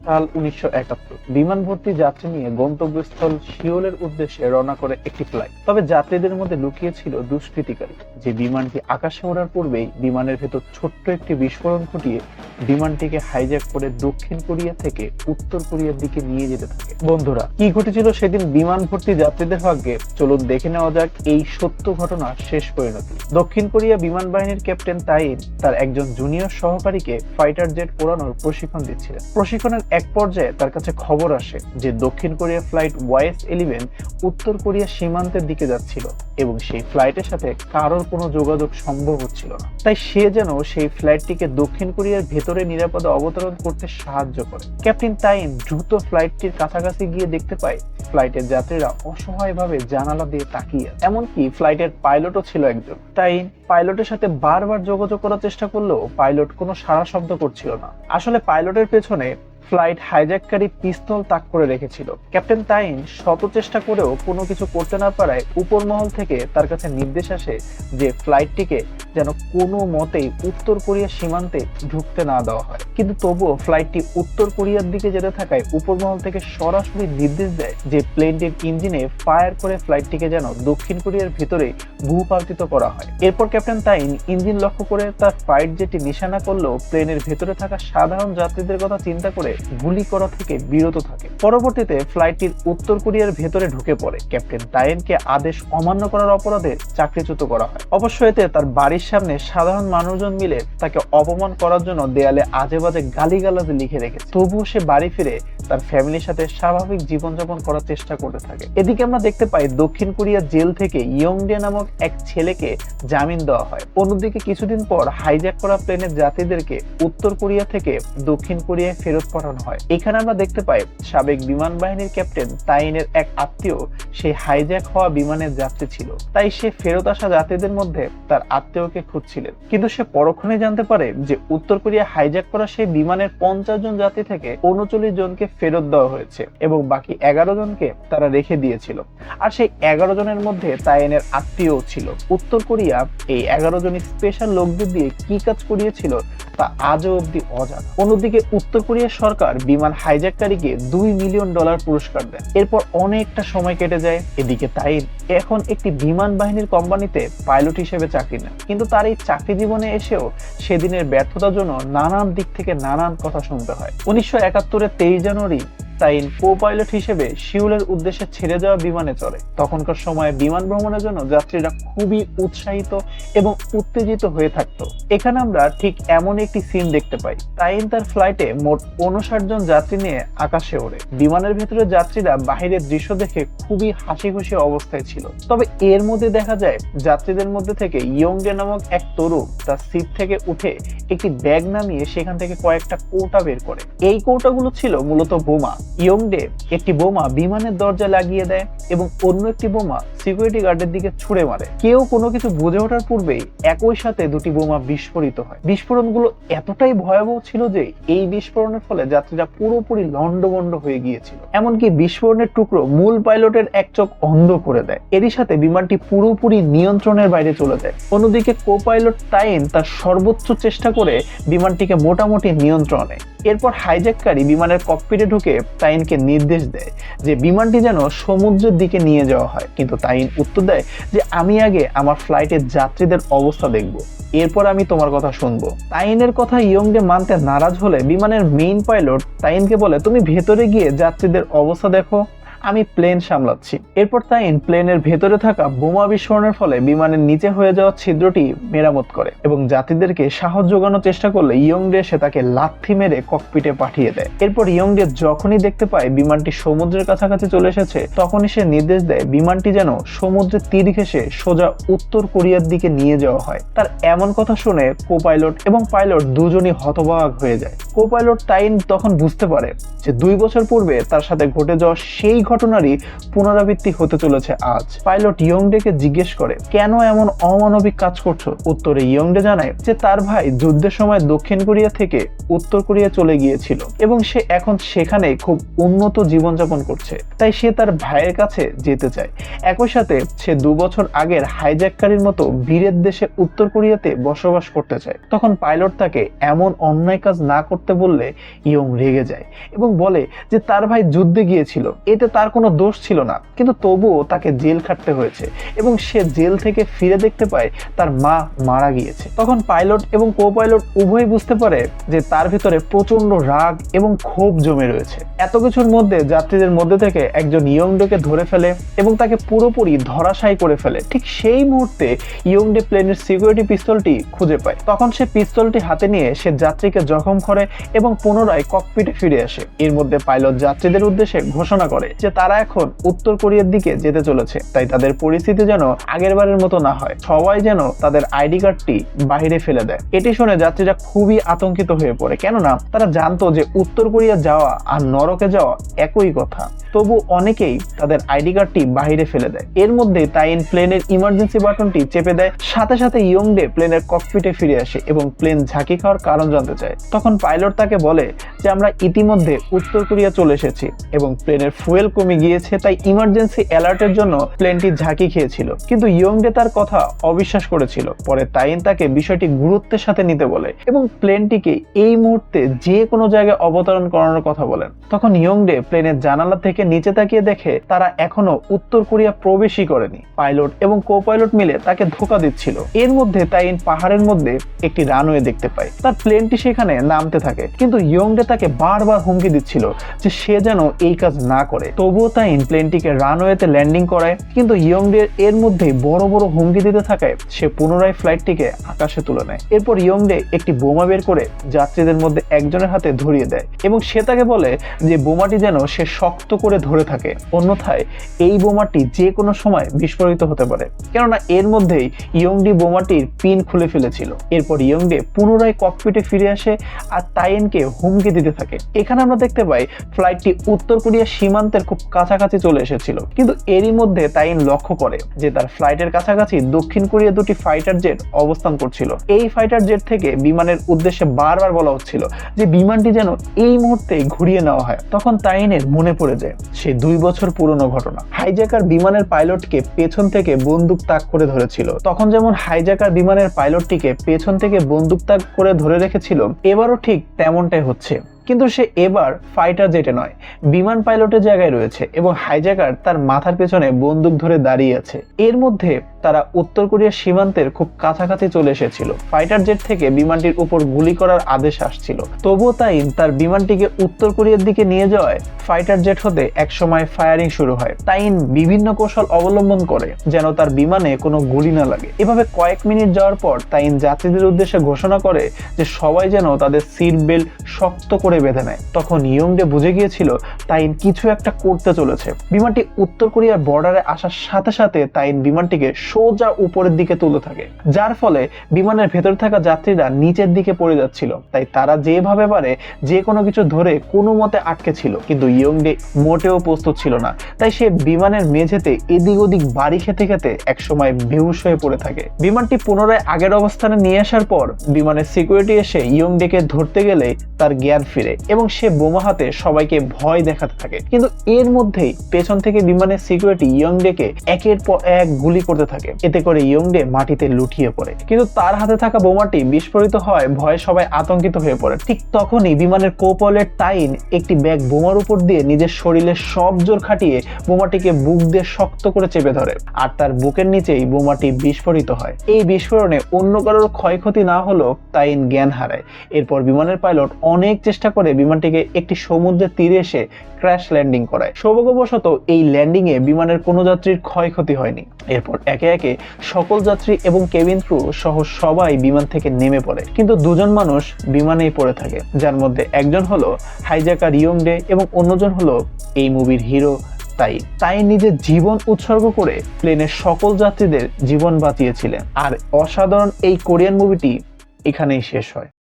সাল 1971 বিমান ভর্তি যাত্রী নিয়ে গন্তব্যস্থল সিওলের উদ্দেশ্যে রওনা করে একটি ফ্লাইট। তবে যাত্রীদের মধ্যে লুকিয়ে ছিল দুষ্কৃতিকারী, যে বিমানটি আকাশে ওড়ার পূর্বেই বিমানের ভেতর ছোট্ট একটি বিস্ফোরণ ঘটিয়ে বিমানটিকে হাইজ্যাক করে দক্ষিণ কোরিয়া থেকে উত্তর কোরিয়ার দিকে নিয়ে যেতে থাকে। বন্ধুরা, কি ঘটেছিল সেদিন বিমান ভর্তি যাত্রীদের ভাগ্যে, চলুন দেখে নেওয়া যাক এই সত্য ঘটনার শেষ পরিণতি। দক্ষিণ কোরিয়া বিমান বাহিনীর ক্যাপ্টেন তাইন তার একজন জুনিয়র সহকারীকে ফাইটার জেট ওড়ানোর প্রশিক্ষণ দিচ্ছিলেন। প্রশিক্ষণের এক পর্যায়ে তার কাছে খবর আসে যে দক্ষিণ কোরিয়া ফ্লাইট YS-11 উত্তর কোরিয়া সীমান্তের দিকে যাচ্ছিল এবং সেই ফ্লাইটের সাথে কারোর কোনো যোগাযোগ সম্ভব হচ্ছিল না। তাই সে যেন সেই ফ্লাইটটিকে দক্ষিণ কোরিয়ার ভেতরে নিরাপদে অবতরণ করতে সাহায্য করে। ক্যাপ্টেন তাইন দ্রুত ফ্লাইটটির কাছাকাছি গিয়ে দেখতে পায় ফ্লাইটের যাত্রীরা অসহায়ভাবে জানালা দিয়ে তাকিয়ে, এমনকি ফ্লাইটের পাইলটও ছিল একজন। তাইন পাইলটের সাথে বারবার যোগাযোগ করার চেষ্টা করলেও পাইলট কোনো সাড়া শব্দ করছিল না। আসলে পাইলটের পেছনে ফ্লাইট হাইজ্যাককারী পিস্তল তাক করে রেখেছিল। ক্যাপ্টেন তাইন শত চেষ্টা করেও কোনো কিছু করতে না পারায় উপর মহল থেকে তার কাছে নির্দেশ আসে যে ফ্লাইটটিকে যেন কোনো মতেই উত্তর কোরিয়া সীমান্তে ঢুকতে না দেওয়া হয়। কিন্তু তবুও ফ্লাইটটি উত্তর কোরিয়ার দিকে যেতে থাকায় উপর মহল থেকে সরাসরি নির্দেশ দেয় যে প্লেনটির ইঞ্জিনে ফায়ার করে ফ্লাইটটিকে যেন দক্ষিণ কোরিয়ার ভিতরে ভূপাতিত করা হয়। এরপর ক্যাপ্টেন তাইন ইঞ্জিন লক্ষ্য করে তার ফাইট জেটটি নিশানা করলেও প্লেনের ভেতরে থাকা সাধারণ যাত্রীদের কথা চিন্তা করে গুলি করা থেকে বিরত থাকে। পরবর্তীতে ফ্লাইটটির উত্তর কোরিয়ার ভেতরে ঢুকে পড়ে। ক্যাপ্টেন তাইনকে আদেশ অমান্য করার অপরাধে চাকরিচ্যুত করা হয়। অবশ্য এতে তার বাড়ির সামনে সাধারণ মানুষজন মিলে তাকে অপমান করার জন্য দেয়ালে আজে বাজে গালিগালাজ লিখে রেখেছে। তবুও সে বাড়ি ফিরে তার ফ্যামিলির সাথে স্বাভাবিক জীবনযাপন করার চেষ্টা করতে থাকে। এদিকে আমরা দেখতে পাই দক্ষিণ কোরিয়া জেল থেকে ইয়ংডে নামক এক ছেলেকে জামিন দেওয়া হয়। অন্যদিকে কিছুদিন পর হাইজ্যাক করা প্লেনের যাত্রীদেরকে উত্তর কোরিয়া থেকে দক্ষিণ কোরিয়ায় ফেরত পাঠানো হয়। এখানে আমরা দেখতে পাই সাবেক বিমান বাহিনীর ক্যাপ্টেন তাইনের এক আত্মীয় সেই হাইজ্যাক হওয়া বিমানের যাত্রী ছিল। তাই সে ফেরত আসা যাত্রীদের মধ্যে তার আত্মীয়কে খুঁজছিলেন। কিন্তু সে পরক্ষণে জানতে পারে যে উত্তর কোরিয়া হাইজ্যাক করা সেই বিমানের 50 জন যাত্রী থেকে 39 জনকে ফেরত দেওয়া হয়েছে এবং বাকি 11 জনকে তারা রেখে দিয়েছিল। আর সেই 11 জনের মধ্যে তাইনের আত্মীয় ছিল। উত্তর কোরিয়া এই 11 জন স্পেশাল লোকদের দিয়ে কি কাজ করিয়েছিল তা আজও অব্দি অজানা। অন্যদিকে উত্তর কোরিয়ার সরকার বিমান হাইজ্যাককারীকে $2 মিলিয়ন পুরস্কার দেয়। এরপর অনেকটা সময় কেটে যায়। এদিকে তাইন এখন একটি বিমান বাহিনীর কোম্পানিতে পাইলট হিসেবে চাকরি নেয়। কিন্তু তার এই চাকরি জীবনে এসেও সেদিনের ব্যর্থতার জন্য নানান দিক থেকে নানান কথা শুনতে হয়। 1971-এর 23 জানুয়ারি তাইন কো পাইলট হিসেবে সিউলের উদ্দেশ্যে ছেড়ে যাওয়া বিমানে চড়ে। তখনকার সময়ে বিমান ভ্রমণের জন্য যাত্রীরা খুবই উৎসাহিত এবং উত্তেজিত হয়ে থাকতো। এখানে আমরা ঠিক এমন একটি সিন দেখতে পাই। তাইন তার ফ্লাইটে মোট 59 জন যাত্রী নিয়ে আকাশে ওড়ে। বিমানের ভেতরে যাত্রীরা বাহিরের দৃশ্য দেখে খুবই হাসি খুশি অবস্থায় ছিল। তবে এর মধ্যে দেখা যায় যাত্রীদের মধ্যে থেকে ইয়ংডে নামক এক তরুণ তার সিট থেকে উঠে একটি ব্যাগ নামিয়ে সেখান থেকে কয়েকটা কৌটা বের করে। এই কৌটাগুলো ছিল মূলত বোমা। ইয়ংডে একটি বোমা বিমানের দরজায় লাগিয়ে দেয় এবং অন্য একটি বোমা সিকিউরিটি গার্ডের দিকে ছুড়ে মারে। কেউ কোনো কিছু বুঝে ওঠার পূর্বেই একই সাথে দুটি বোমা বিস্ফোরিত হয়। বিস্ফোরণগুলো এতটাই ভয়াবহ ছিল যে এই বিস্ফোরণের ফলে যাত্রীরা পুরোপুরি লন্ডভন্ড হয়ে গিয়েছিল। এমনকি বিস্ফোরণের টুকরো মূল পাইলটের এক চোখ অন্ধ করে দেয়। এরই সাথে বিমানটি পুরোপুরি নিয়ন্ত্রণের বাইরে চলে যায়। অন্যদিকে কো পাইলট তাইন তার সর্বোচ্চ চেষ্টা করে বিমানটিকে মোটামুটি নিয়ন্ত্রণে। এরপর হাইজ্যাককারী বিমানের ককপিটে ঢুকে তাইনকে নির্দেশ দেয় যে বিমানটি যেন সমুদ্রের দিকে নিয়ে যাওয়া হয়। কিন্তু তাইন উত্তর দেয় যে আমি আগে আমার ফ্লাইটের যাত্রীদের অবস্থা দেখব, এরপর আমি তোমার কথা শুনবো। তাইনের কথা ইয়ংডে মানতে নারাজ হলে বিমানের মেইন পাইলট তাইনকে বলে তুমি ভেতরে গিয়ে যাত্রীদের অবস্থা দেখো, আমি প্লেন সামলাচ্ছি। এরপর তাইন প্লেনের ভেতরে থাকা বোমা বিস্ফোরণের ফলে বিমানের নিচে হয়ে যাওয়া ছিদ্রটি মেরামত করে এবং যাত্রীদেরকে সাহস যোগানোর চেষ্টা করলে ইয়ংডে সে তাকে লাথি মেরে ককপিটে পাঠিয়ে দেয়। এরপর ইয়ংডে যখনই দেখতে পায় বিমানটি সমুদ্রের কাছাকাছি চলে এসেছে তখনই সে নির্দেশ দেয় বিমানটি যেন সমুদ্রের তীর ঘেঁষে সোজা উত্তর কোরিয়ার দিকে নিয়ে যাওয়া হয়। তার এমন কথা শুনে কো পাইলট এবং পাইলট দুজনই হতবাক হয়ে যায়। কো পাইলট তাইন তখন বুঝতে পারে যে 2 বছর পূর্বে তার সাথে ঘটে যাওয়া সেই ঘটনারই পুনরাবৃত্তি হতে চলেছে আজ। পাইলট ইয়ংডেকে জিজ্ঞেস করে কেন এমন অমানবিক কাজ করছো। উত্তরে ইয়ংডে জানায় যে তার ভাই যুদ্ধের সময় দক্ষিণ কোরিয়া থেকে উত্তর কোরিয়া চলে গিয়েছিল এবং সে এখন সেখানে খুব উন্নত জীবনযাপন করছে, তাই সে তার ভাইয়ের কাছে যেতে চায়। একই সাথে সে 2 বছর আগের হাইজ্যাককারীর মতো বীরের দেশে উত্তর কোরিয়াতে বসবাস করতে চায়। তখন পাইলট তাকে এমন অন্যায় কাজ না করতে বললে ইয়ং রেগে যায় এবং বলে যে তার ভাই যুদ্ধে গিয়েছিল, এতে তার কোনো দোষ ছিল না, কিন্তু তবুও তাকে জেল খাটতে হয়েছে এবং সে জেল থেকে ফিরে দেখতে পায় তার মা মারা গিয়েছে। তখন পাইলট এবং কো পাইলট উভয়ই বুঝতে পারে যে তার ভিতরে প্রচন্ড রাগ এবং ক্ষোভ জমে রয়েছে। এত কিছুর মধ্যে যাত্রীদের মধ্যে থেকে একজন ইয়ংডেকে ধরে ফেলে এবং তাকে পুরোপুরি ধরাশায়ী করে ফেলে। ঠিক সেই মুহূর্তে ইয়ংডে প্লেনের সিকিউরিটি পিস্তলটি খুঁজে পায়। তখন সে পিস্তলটি হাতে নিয়ে সে যাত্রীকে জখম করে এবং পুনরায় ককপিটে ফিরে আসে। এর মধ্যে পাইলট যাত্রীদের উদ্দেশ্যে ঘোষণা করে যে তারা এখন উত্তর কোরিয়ার দিকে যেতে চলেছে, তাই তাদের পরিস্থিতি যেন আগেরবারের মতো না হয়, সবাই যেন তাদের আইডি কার্ডটি বাইরে ফেলে দেয়। এটি শুনে যাত্রীরা খুবই আতঙ্কিত হয়ে পড়ে, কেননা তারা জানতো যে উত্তর কোরিয়া যাওয়া আর নরকে যাওয়া একই কথা। তবু অনেকেই তাদের আইডি কার্ডটি বাইরে ফেলে দেয়। এর মধ্যে তাইন প্লেনের ইমার্জেন্সি বাটনটি চেপে দেয়। সাথে সাথে ইয়ংডে প্লেনের ককপিটে ফিরে আসে এবং প্লেন ঝাঁকি খাওয়ার কারণ জানতে চায়। তখন পাইলট তাকে বলে যে আমরা ইতিমধ্যে উত্তর কোরিয়া চলে এসেছি এবং প্লেনের ফুয়েল কমে গিয়েছে, তাই ইমার্জেন্সি অ্যালার্টের জন্য প্লেনটি ঝাঁকি খেয়েছিল। কিন্তু ইয়ংডে তার কথা অবিশ্বাস করেছিল। পরে তাইন তাকে বিষয়টি গুরুত্বের সাথে নিতে বলে এবং প্লেনটিকে এই মুহূর্তে যে কোনো জায়গায় অবতরণ করানোর কথা বলেন। তখন ইয়ংডে প্লেনের জানালা থেকে নিচে তাকিয়ে দেখে তারা এখনো উত্তর কোরিয়া প্রবেশই করেনি। পাইলট এবং কো পাইলট মিলে তাকে ধোঁকা দিচ্ছিল। এর মধ্যে তাইন পাহাড়ের মধ্যে একটি রানওয়ে দেখতে পায়। তার প্লেনটি সেখানে নামতে থাকে, কিন্তু ইয়ংডে তাকে বারবার হুমকি দিচ্ছিল যে সে যেন এই কাজ না করে। তবুও তাইন প্লেনটিকে রানওয়েতে ল্যান্ডিং করায়, কিন্তু ইয়ংডে এর মধ্যে বড় বড় হুমকি দিতে থাকায় সে পুনরায় ফ্লাইটটিকে আকাশে তুলে নেয়। এরপর ইয়ংডে একটি বোমা বের করে যাত্রীদের মধ্যে একজনের হাতে ধরিয়ে দেয় এবং সে তাকে বলে যে বোমাটি যেন সে শক্ত করে ধরে থাকে, অন্যথায় এই বোমাটি যে কোনো সময় বিস্ফোরিত হতে পারে, কেননা এর মধ্যেই ইয়ংডে বোমাটির পিন খুলে ফেলেছিল। এরপর ইয়ংডে পুনরায় ককপিটে ফিরে আসে আর তাইনকে হুমকি দিতে থাকে। এখানে আমরা দেখতে পাই ফ্লাইটটি উত্তর কোরিয়া সীমান্তের খুব কাছাকাছি চলে এসেছিল, কিন্তু এরই মধ্যে তাইন লক্ষ্য করে যে তার ফ্লাইটের কাছাকাছি দক্ষিণ কোরিয়া দুটি ফাইটার জেট অবস্থান করছিল। এই ফাইটার জেট থেকে বিমানের উদ্দেশ্যে বারবার বলা হচ্ছিল যে বিমানটি যেন এই মুহূর্তে ঘুরিয়ে নেওয়া হয়। তখন তাইনের মনে পড়ে যায় সে 2 বছর পুরনো ঘটনা। হাইজ্যাকার বিমানের পাইলটকে পেছন থেকে বন্দুক তাক করে ধরেছিল। তখন যেমন হাইজ্যাকার বিমানের পাইলটটিকে পেছন থেকে বন্দুক তাক করে ধরে রেখেছিল, এবারও ঠিক তেমনটাই হচ্ছে, কিন্তু সে এবার ফাইটার জেটে নয়, বিমান পাইলটের জায়গায় রয়েছে এবং হাইজ্যাকার তার মাথার পেছনে বন্দুক ধরে দাঁড়িয়ে আছে। এর মধ্যে তারা উত্তর কোরিয়ার সীমান্তের খুব কাছাকাছি চলে এসেছিল। ফাইটার জেট থেকে বিমানটির উপর গুলি করার আদেশ আসছিল। তবুও তাইন তার বিমানটিকে উত্তর কোরিয়ার দিকে নিয়ে যাওয়ায় ফাইটার জেট হতে একসময় ফায়ারিং শুরু হয়। তাইন বিভিন্ন কৌশল অবলম্বন করে যেন তার বিমানে কোনো গুলি না লাগে। এভাবে কয়েক মিনিট যাওয়ার পর তাইন যাত্রীদের উদ্দেশ্যে ঘোষণা করে যে সবাই যেন তাদের সিট বেল্ট শক্ত করে বেঁধে নেয়। তখন ইয়ংডে বুঝে গিয়েছিল তাইন কিছু একটা করতে চলেছে। বিমানটি উত্তর কোরিয়ার বর্ডারে আসার সাথে সাথে তাইন বিমানটিকে সোজা উপরের দিকে তুলতে থাকে, যার ফলে বিমানের ভেতরে থাকা যাত্রীরা নিচের দিকে পড়ে যাচ্ছিল। তাই তারা যেভাবে পারে যে কোনো কিছু ধরে কোনো মতে আটকে ছিল, কিন্তু ইয়ংডে মোটেও প্রস্তুত ছিল না। তাই সে বিমানের মেঝেতে এদিক ওদিক বাড়ি খেতে খেতে একসময় বেহুশ হয়ে পড়ে থাকে। বিমানটি পুনরায় আগের অবস্থানে নিয়ে আসার পর বিমানের সিকিউরিটি এসে ইয়ংডেকে ধরতে গেলে তার জ্ঞান ফিরে এবং সে বোমা হাতে সবাইকে ভয় দেখাতে থাকে। কিন্তু এর মধ্যেই পেছন থেকে বিমানের সিকিউরিটি ইয়ংডেকে একের পর এক গুলি করতে থাকে। এতে করে ইয়ংডে মাটিতে লুটিয়ে পড়ে, কিন্তু তার হাতে থাকা বোমাটি বিস্ফোরিত হয় ভয়ে সবাই আতঙ্কিত হয়ে পড়ে। ঠিক তখনই বিমানের কো-পাইলট তাইন একটি ব্যাগ বোমার উপর দিয়ে নিজের শরীরে সব জোর খাটিয়ে বোমাটিকে বুক দিয়ে শক্ত করে চেপে ধরে আর তার বুকের নিচেই বোমাটি বিস্ফোরিত হয়। এই বিস্ফোরণে অন্য কারোর ক্ষয়ক্ষতি না হলেও তাইন জ্ঞান হারায়। এরপর বিমানের পাইলট অনেক চেষ্টা করে বিমানটিকে একটি সমুদ্রের তীরে এসে ক্র্যাশ ল্যান্ডিং করায়। সৌভাগ্যবশত এই ল্যান্ডিং এ বিমানের কোনো যাত্রীর ক্ষয়ক্ষতি হয়নি। এরপর একে একে সকল যাত্রী এবং কেবিন ক্রু সহ সবাই বিমান থেকে নেমে পড়ে, কিন্তু দুজন মানুষ বিমানেই পড়ে থাকে, যার মধ্যে একজন হলো হাইজ্যাকার ইয়ংডে এবং অন্যজন হলো এই মুভির হিরো তাই নিজের জীবন উৎসর্গ করে প্লেনের সকল যাত্রীদের জীবন বাঁচিয়েছিলেন। আর অসাধারণ এই কোরিয়ান মুভিটি এখানেই শেষ হয়।